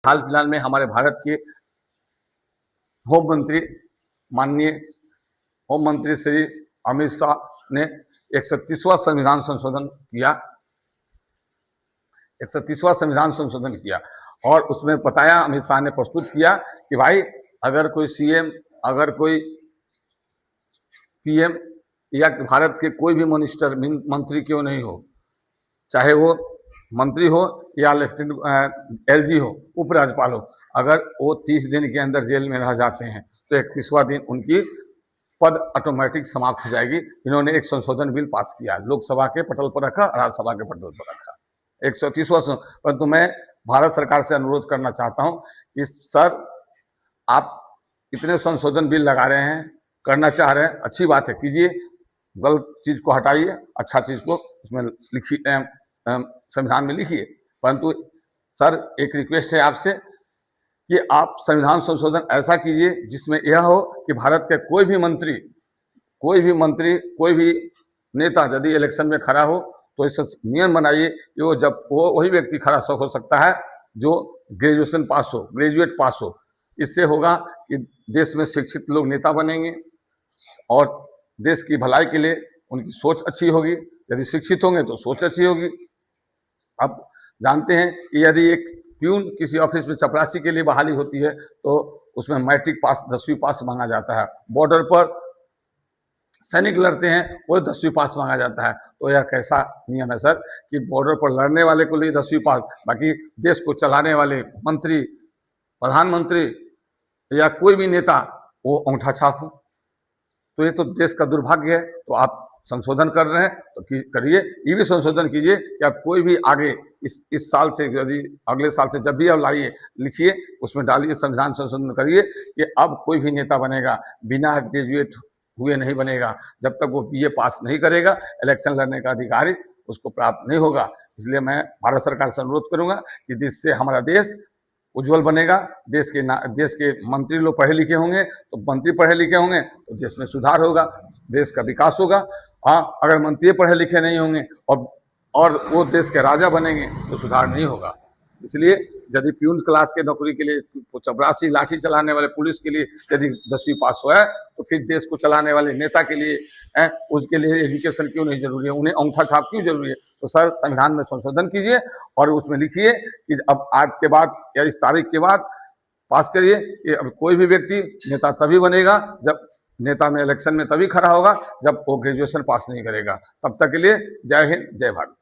हाल फिलहाल में हमारे भारत के होम मंत्री माननीय होम मंत्री श्री अमित शाह ने 130वां संविधान संशोधन किया 130वां संविधान संशोधन किया और उसमें बताया, अमित शाह ने प्रस्तुत किया कि भाई अगर कोई सीएम, अगर कोई पीएम या भारत के कोई भी मिनिस्टर मंत्री क्यों नहीं हो, चाहे वो मंत्री हो या लेफ्टिनेंट एलजी हो, उपराज्यपाल हो, अगर वो 30 दिन के अंदर जेल में रह जाते हैं तो 31वां दिन उनकी पद ऑटोमेटिक समाप्त हो जाएगी। इन्होंने एक संशोधन बिल पास किया, लोकसभा के पटल पर रखा, राज्यसभा के पटल पर रखा 130वां। परंतु मैं भारत सरकार से अनुरोध करना चाहता हूं कि सर, आप इतने संशोधन बिल लगा रहे हैं, करना चाह रहे हैं, अच्छी बात है, कीजिए, गलत चीज को हटाइए, अच्छा चीज को उसमें लिखिए, संविधान में लिखिए। परंतु सर, एक रिक्वेस्ट है आपसे कि आप संविधान संशोधन ऐसा कीजिए जिसमें यह हो कि भारत के कोई भी मंत्री, कोई भी नेता यदि इलेक्शन में खड़ा हो तो इस नियम बनाइए कि वो वही व्यक्ति खड़ा हो सकता है जो ग्रेजुएशन पास हो, ग्रेजुएट पास हो। इससे होगा कि देश में शिक्षित लोग नेता बनेंगे और देश की भलाई के लिए उनकी सोच अच्छी होगी। यदि शिक्षित होंगे तो सोच अच्छी होगी। अब जानते हैं कि यदि एक प्यून किसी ऑफिस में चपरासी के लिए बहाली होती है तो उसमें मैट्रिक पास, 10वीं पास मांगा जाता है। बॉर्डर पर सैनिक लड़ते हैं, वो 10वीं पास मांगा जाता है। तो यह कैसा नियम है सर कि बॉर्डर पर लड़ने वाले को लिए 10वीं पास, बाकी देश को चलाने वाले मंत्री, प्रधानमंत्री या कोई भी नेता वो अंगूठा छाप हो? तो ये तो देश का दुर्भाग्य है। तो आप संशोधन कर रहे हैं तो करिए, ये भी संशोधन कीजिए कि आप कोई भी आगे इस साल से, यदि अगले साल से जब भी आप लाइए, लिखिए, उसमें डालिए, संविधान संशोधन करिए कि अब कोई भी नेता बनेगा बिना ग्रेजुएट हुए नहीं बनेगा। जब तक वो बीए पास नहीं करेगा, इलेक्शन लड़ने का अधिकार उसको प्राप्त नहीं होगा। इसलिए मैं भारत सरकार से अनुरोध करूंगा कि जिससे हमारा देश उज्जवल बनेगा, देश के मंत्री लोग पढ़े लिखे होंगे तो मंत्री पढ़े लिखे होंगे तो देश में सुधार होगा, देश का विकास होगा। हाँ, अगर मंत्री पढ़े लिखे नहीं होंगे और वो देश के राजा बनेंगे तो सुधार नहीं होगा। इसलिए यदि प्यून क्लास के नौकरी के लिए, चपरासी, लाठी चलाने वाले पुलिस के लिए यदि 10वीं पास हुआ है तो फिर देश को चलाने वाले नेता के लिए उसके लिए एजुकेशन क्यों नहीं जरूरी है, उन्हें अंगूठा छाप क्यों जरूरी है? तो सर, संविधान में संशोधन कीजिए और उसमें लिखिए कि अब आज के बाद या इस तारीख के बाद पास करिए कि अब कोई भी व्यक्ति नेता तभी बनेगा, जब नेता में इलेक्शन में तभी खड़ा होगा जब वो ग्रेजुएशन पास नहीं करेगा। तब तक के लिए जय हिंद, जय भारत।